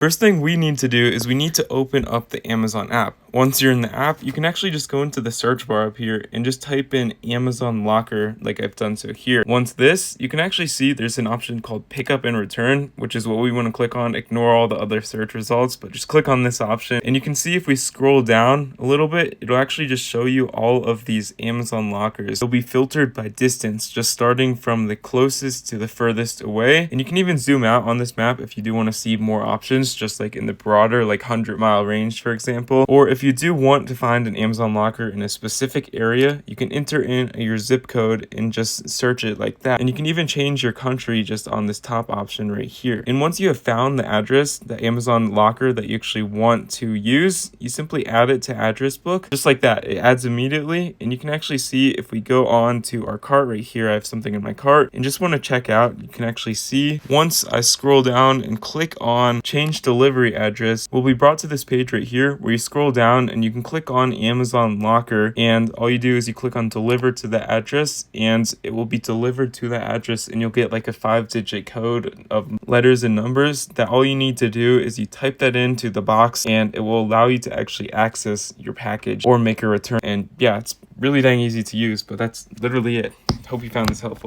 First thing we need to do is we need to open up the Amazon app. Once you're in the app, you can actually just go into the search bar up here and just type in Amazon Locker like I've done so here. Once this, you can actually see there's an option called Pickup and Return, which is what we want to click on. Ignore all the other search results, but just click on this option. And you can see if we scroll down a little bit, it'll actually just show you all of these Amazon lockers. They'll be filtered by distance, just starting from the closest to the furthest away. And you can even zoom out on this map if you do want to see more options, just like in the broader, like 100-mile range, for example. Or if you do want to find an Amazon locker in a specific area, you can enter in your zip code and just search it like that. And you can even change your country just on this top option right here. And once you have found the address, the Amazon locker that you actually want to use, you simply add it to address book, just like that. It adds immediately, and you can actually see if we go on to our cart right here, I have something in my cart and just want to check out, you can actually see once I scroll down and click on change delivery address, we'll be brought to this page right here where you scroll down and you can click on Amazon Locker, and all you do is you click on deliver to the address and it will be delivered to the address, and you'll get like a 5-digit code of letters and numbers that all you need to do is you type that into the box and it will allow you to actually access your package or make a return. And yeah, it's really dang easy to use, but that's literally it. Hope you found this helpful.